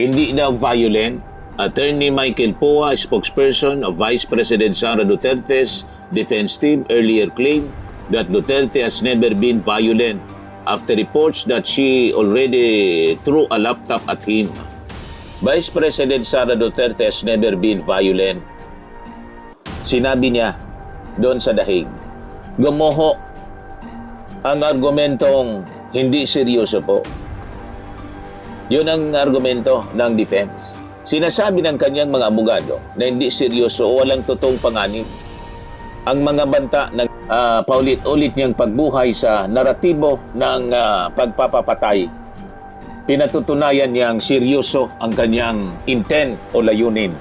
Hindi daw violent. Attorney Michael Poa, spokesperson of Vice President Sara Duterte's defense team, earlier claimed that Duterte has never been violent after reports that she already threw a laptop at him. Vice President Sara Duterte has never been violent. Sinabi niya doon sa dahig. Gumuho ang argumentong hindi seryoso po. Yun ang argumento ng defense. Sinasabi ng kanyang mga abogado na hindi seryoso o walang totoong panganib ang mga banta ng paulit-ulit niyang pagbuhay sa naratibo ng pagpapapatay. Pinatutunayan niyang seryoso ang kanyang intent o layunin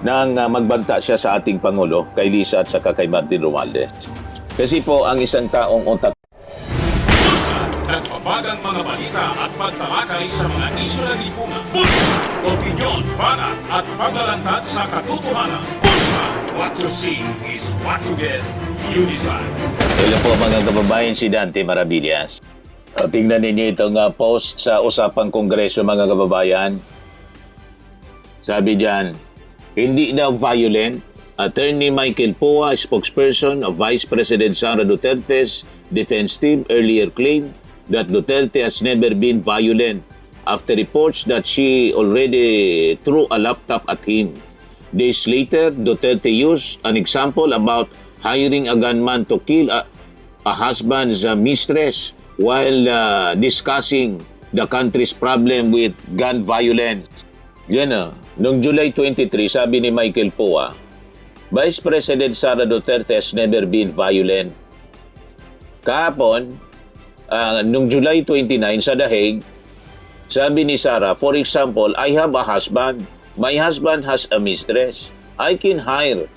nang magbanta siya sa ating Pangulo, kay Lisa at saka kay Martin Romualdez. Kasi po ang isang taong utak nagbabagang mga balita at pagtalakay sa mga isyu ng lipunan. Bulsa, opinyon, banat at paglalantad sa katotohanan. Bulsa, what you see is what you get. You decide. Hello po mga kababayan, si Dante Maravillas. Tingnan ninyo itong post sa usapang kongreso mga kababayan. Sabi diyan, hindi daw violent. Attorney Michael Poa, spokesperson of Vice President Sara Duterte's defense team, earlier claimed that Duterte has never been violent after reports that she already threw a laptop at him. Days later, Duterte used an example about hiring a gunman to kill a husband's mistress while discussing the country's problem with gun violence. Yan noong July 23, sabi ni Michael Poa, Vice President Sara Duterte has never been violent. Kahapon, noong July 29 sa Dahig, sabi ni Sara, for example, I have a husband. My husband has a mistress. I can hire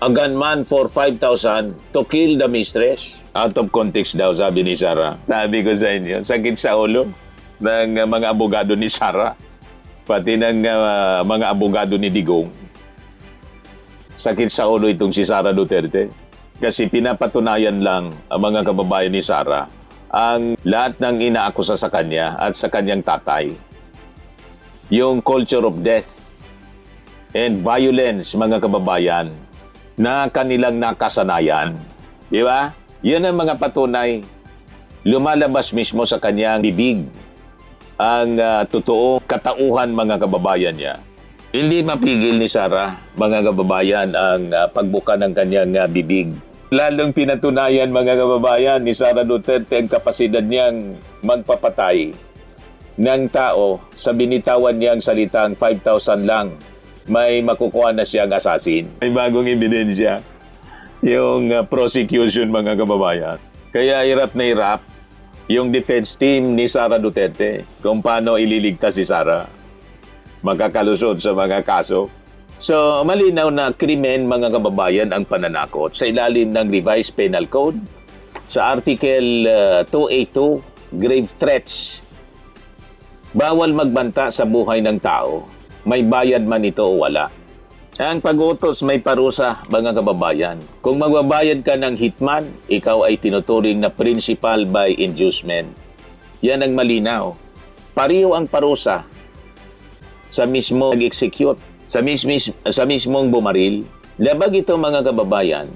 a gunman for 5,000 to kill the mistress. Out of context daw, sabi ni Sara. Sabi ko sa inyo, sakit sa ulo ng mga abogado ni Sara, pati ng mga abogado ni Digong. Sakit sa ulo itong si Sara Duterte. Kasi pinapatunayan lang ang mga kababayan ni Sara ang lahat ng inaakusa sa kanya at sa kanyang tatay. Yung culture of death and violence, mga kababayan, na kanilang nakasanayan. Di ba? Yan ang mga patunay. Lumalabas mismo sa kanyang bibig ang totoo katauhan, mga kababayan niya. Hindi mapigil ni Sara, mga kababayan, ang pagbuka ng kanyang bibig. Lalong pinatunayan, mga kababayan, ni Sara Duterte ang kapasidad niyang magpapatay ng tao sa binitawan niyang salitang 5,000 lang. May makukuha na siyang assassin. May bagong ebidensya yung prosecution, mga kababayan. Kaya hirap na hirap yung defense team ni Sara Duterte kung paano ililigtas si Sara magkakalusot sa mga kaso. So, malinaw na krimen, mga kababayan, ang pananakot sa ilalim ng Revised Penal Code sa Article 282, grave threats. Bawal magbanta sa buhay ng tao, may bayad man ito o wala. Ang pag-utos may parusa, mga kababayan. Kung magbabayad ka ng hitman, ikaw ay tinuturing na principal by inducement. Yan ang malinaw. Pareho ang parusa sa mismo nag-execute, sa mismong bumaril. Labag ito, mga kababayan,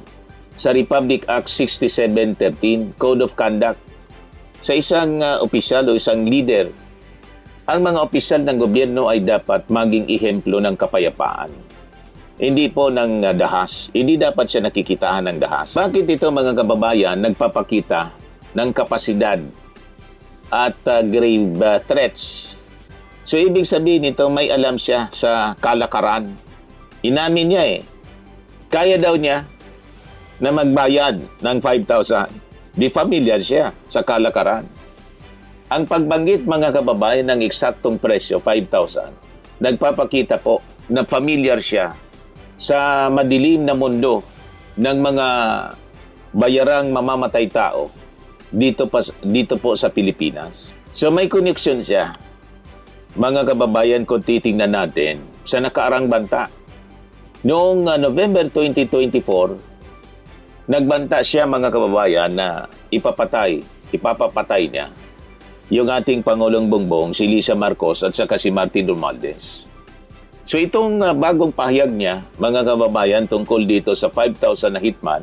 sa Republic Act 6713, Code of Conduct. Sa isang opisyal o isang leader, ang mga opisyal ng gobyerno ay dapat maging ehemplo ng kapayapaan. Hindi po ng dahas. Hindi dapat siya nakikitahan ng dahas. Bakit ito, mga kababayan, nagpapakita ng kapasidad at grave threats? So, ibig sabihin nito, may alam siya sa kalakaran. Inamin niya Kaya daw niya na magbayad ng 5,000. Di familiar siya sa kalakaran. Ang pagbanggit, mga kababayan, ng eksaktong presyo, 5,000, nagpapakita po na familiar siya sa madilim na mundo ng mga bayarang mamamatay tao dito po sa Pilipinas. So may connection siya, mga kababayan, kung titingnan natin sa nakaarang banta. Noong November 2024, nagbanta siya, mga kababayan, na ipapapatay niya yung ating Pangulong Bongbong, si Lisa Marcos at saka si Martin Romualdez. So itong bagong pahayag niya, mga kababayan, tungkol dito sa 5,000 na hitman,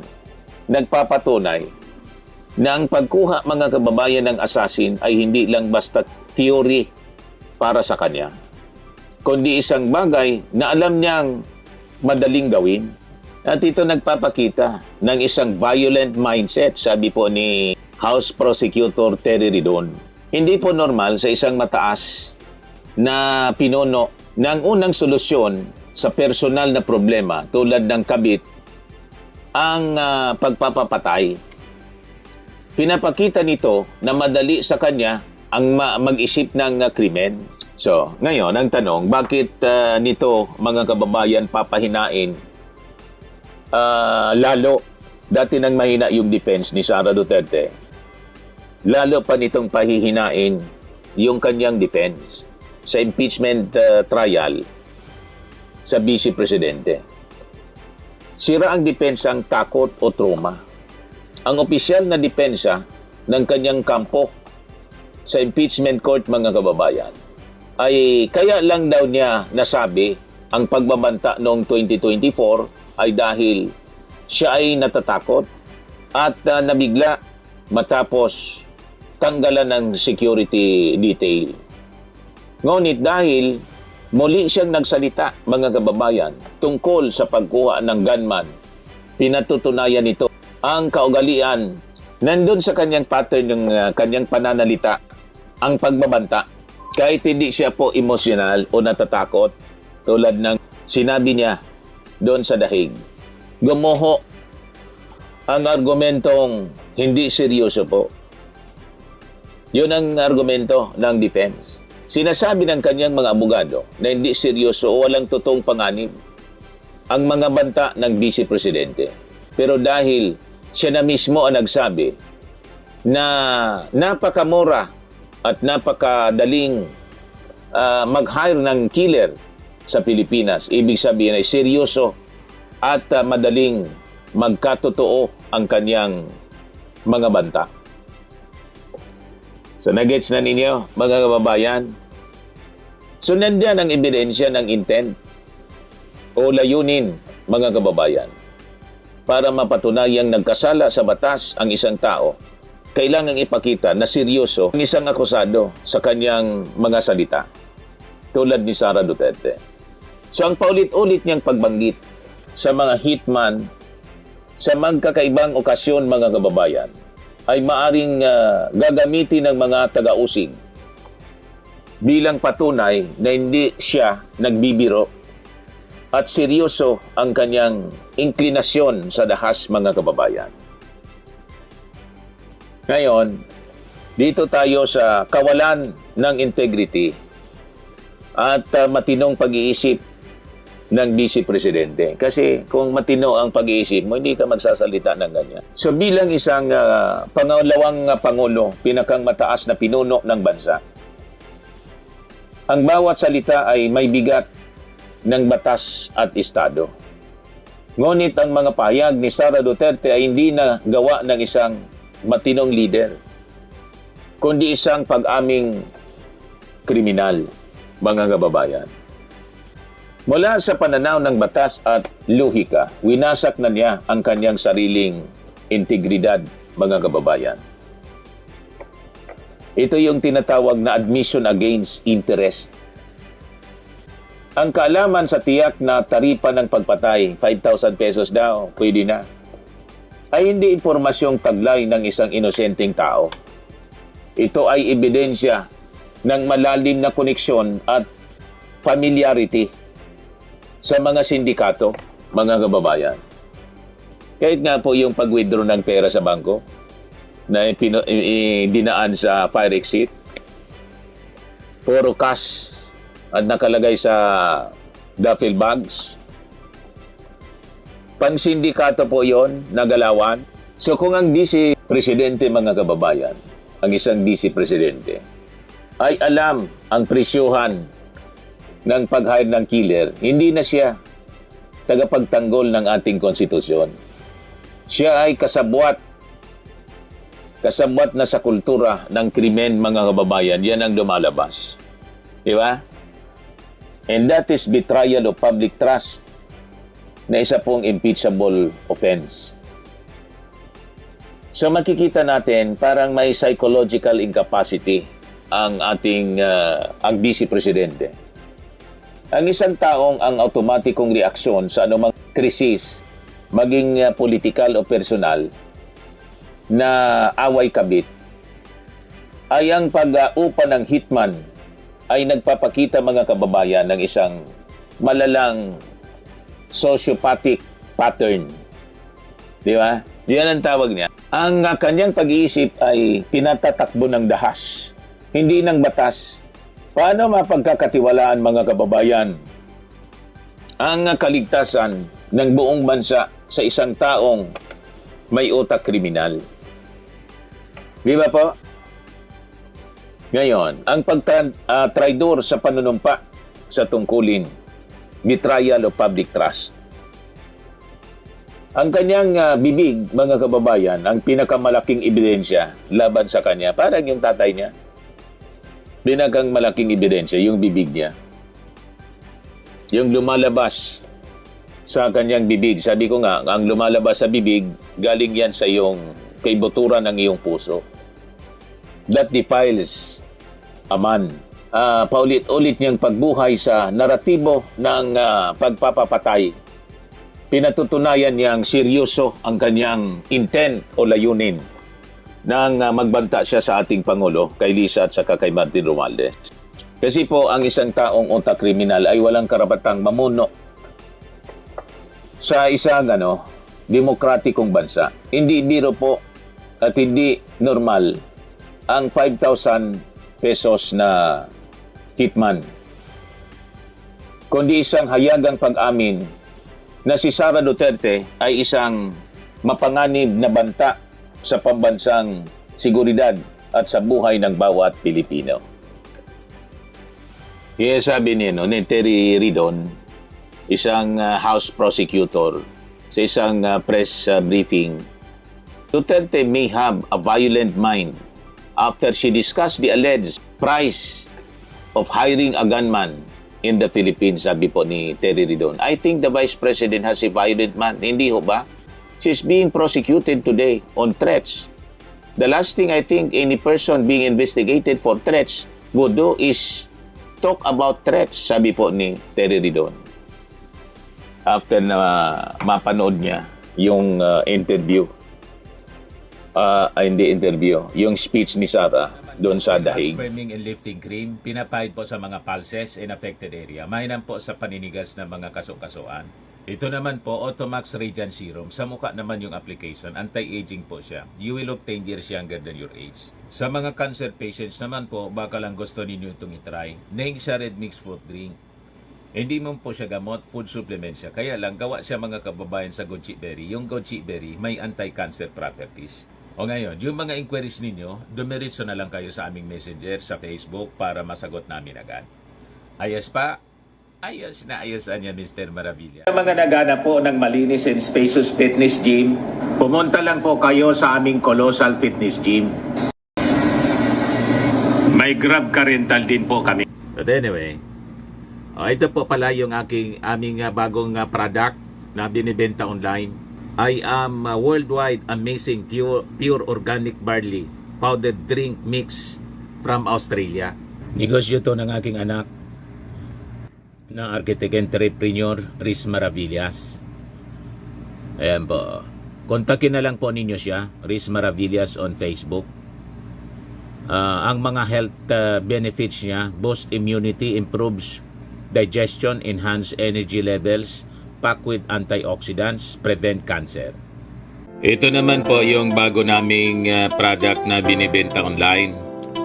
nagpapatunay na ang pagkuha, mga kababayan, ng assassin ay hindi lang basta theory para sa kanya, kundi isang bagay na alam niyang madaling gawin. At ito nagpapakita ng isang violent mindset, sabi po ni House Prosecutor Terry Ridon. Hindi po normal sa isang mataas na pinuno na ang unang solusyon sa personal na problema tulad ng kabit ang pagpapapatay. Pinapakita nito na madali sa kanya ang mag-isip ng krimen. So, ngayon ang tanong, bakit nito, mga kababayan, papahinain lalo? Dati nang mahina yung defense ni Sara Duterte, lalo pa nitong pahihinain yung kanyang defense sa impeachment trial sa Vice Presidente. Sira ang depensang takot o trauma. Ang opisyal na depensa ng kanyang kampo sa impeachment court, mga kababayan, ay kaya lang daw niya nasabi ang pagbabanta noong 2024 ay dahil siya ay natatakot at nabigla matapos tanggalan ng security detail. Ngunit dahil muli siyang nagsalita, mga kababayan, tungkol sa pagkuha ng gunman, pinatutunayan nito ang kaugalian nandun sa kanyang pattern ng kanyang pananalita, ang pagbabanta. Kahit hindi siya po emosyonal o natatakot, tulad ng sinabi niya doon sa dahig. Gumuho ang argumentong hindi seryoso po. Yun ang argumento ng defense. Sinasabi ng kanyang mga abogado na hindi seryoso o walang totoong panganib ang mga banta ng Vice Presidente. Pero dahil siya na mismo ang nagsabi na napakamura at napakadaling mag-hire ng killer sa Pilipinas, ibig sabihin ay seryoso at madaling magkatotoo ang kanyang mga banta. So, nagets na ninyo, mga kababayan? So, nandiyan ang ebidensya ng intent o layunin, mga kababayan, para mapatunayang nagkasala sa batas ang isang tao. Kailangang ipakita na seryoso ang isang akusado sa kanyang mga salita, tulad ni Sara Duterte. So, ang paulit-ulit niyang pagbanggit sa mga hitman sa magkakaibang okasyon, mga kababayan, ay maaring gagamitin ng mga taga-usig bilang patunay na hindi siya nagbibiro at seryoso ang kanyang inklinasyon sa dahas, mga kababayan. Ngayon, dito tayo sa kawalan ng integrity at matinong pag-iisip ng Vice Presidente. Kasi kung matino ang pag-iisip mo, hindi ka magsasalita ng ganyan. So bilang isang pangalawang Pangulo, pinakang mataas na pinuno ng bansa, ang bawat salita ay may bigat ng batas at estado. Ngunit ang mga pahayag ni Sara Duterte ay hindi na gawa ng isang matinong leader, kundi isang pag-aming kriminal, mga kababayan. Mula sa pananaw ng batas at lohika, winasak na niya ang kanyang sariling integridad, mga kababayan. Ito yung tinatawag na admission against interest. Ang kaalaman sa tiyak na taripa ng pagpatay, 5,000 pesos daw, pwede na, ay hindi impormasyong taglay ng isang inosenteng tao. Ito ay ebidensya ng malalim na koneksyon at familiarity sa mga sindikato, mga kababayan. Kahit nga po yung pag-withdraw ng pera sa bangko na dinaan sa fire exit, puro cash at nakalagay sa duffel bags. Pansindikato po yon, nagalawan. So kung ang Vice Presidente, mga kababayan, ang isang Vice Presidente, ay alam ang presyuhan ng pag-hire ng killer, hindi na siya tagapagtanggol ng ating konstitusyon. Siya ay kasabwat kasabwat na sa kultura ng krimen, mga kababayan, yan ang lumalabas. Di ba? And that is betrayal of public trust na isa pong impeachable offense. So makikita natin parang may psychological incapacity ang ating ang Vice Presidente. Ang isang taong ang automatikong reaksyon sa anumang krisis, maging political o personal, na away kabit, ay ang pag-upa ng hitman ay nagpapakita, mga kababayan, ng isang malalang sociopathic pattern. Di ba? Yan ang tawag niya. Ang kanyang pag-iisip ay pinatatakbo ng dahas, hindi ng batas. Paano mapagkakatiwalaan, mga kababayan, ang kaligtasan ng buong bansa sa isang taong may utak kriminal? Di ba po? Ngayon, ang pagtraidor sa panunumpa sa tungkulin, betrayal of public trust. Ang kanyang bibig, mga kababayan, ang pinakamalaking ebidensya laban sa kanya, parang yung tatay niya. Malaking ebidensya, yung bibig niya. Yung lumalabas sa kanyang bibig. Sabi ko nga, ang lumalabas sa bibig, galing yan sa iyong kaibuturan ng iyong puso. That defiles a man. Paulit-ulit niyang pagbuhay sa naratibo ng pagpapapatay. Pinatutunayan niyang seryoso ang kanyang intent o layunin nang magbanta siya sa ating Pangulo, kay Lisa at saka kay Martin Romualdez. Kasi po, ang isang taong utak kriminal ay walang karapatang mamuno sa isang demokratikong bansa. Hindi biro po at hindi normal ang 5,000 pesos na hitman, kundi isang hayagang pag-amin na si Sara Duterte ay isang mapanganib na banta sa pambansang seguridad at sa buhay ng bawat Pilipino. Sabi ni Terry Ridon, isang House Prosecutor, sa isang press briefing, Duterte may have a violent mind after she discussed the alleged price of hiring a gunman in the Philippines, sabi po ni Terry Ridon. I think the Vice President has a violent mind. Hindi ho ba? She's being prosecuted today on threats. The last thing I think any person being investigated for threats would do is talk about threats, sabi po ni Terry Ridon. After na mapanood niya yung yung speech ni Sara doon sa dahig. Swimming and lifting cream, pinapahid po sa mga pulses in affected area. Mainam po sa paninigas ng mga kaso-kasuan. Ito naman po, Automax Radiant Serum. Sa mukha naman yung application, anti-aging po siya. You will look 10 years younger than your age. Sa mga cancer patients naman po, baka lang gusto ninyo itong itry. Neng siya red mixed fruit drink. Hindi mo po siya gamot, food supplement siya. Kaya lang, gawa siya, mga kababayan, sa goji berry. Yung goji berry may anti-cancer properties. O ngayon, yung mga inquiries ninyo, dumiritso na lang kayo sa aming messenger sa Facebook para masagot namin agad. Ayos pa? Ayos na ayos niya, Mr. Maravilla. Sa mga nagana po ng malinis and spacious fitness gym, pumunta lang po kayo sa aming Colossal Fitness Gym. May Grab car rental din po kami. But anyway, ito po pala yung aming bagong product na binibenta online. I am worldwide amazing pure organic barley powdered drink mix from Australia. Negosyo to ng aking anak na architect entrepreneur Riz Maravillas. Ayan po. Kontakin na lang po ninyo siya, Riz Maravillas on Facebook. Ang mga health benefits niya, boost immunity, improves digestion, enhance energy levels, packed with antioxidants, prevent cancer. Ito naman po yung bago naming product na binibenta online.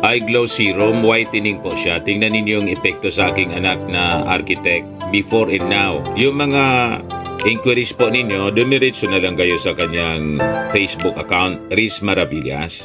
Eye Glow Serum, whitening po siya. Tingnan ninyo yung epekto sa aking anak na architect before and now. Yung mga inquiries po ninyo, dumiretso na lang kayo sa kanyang Facebook account, Riz Maravillas.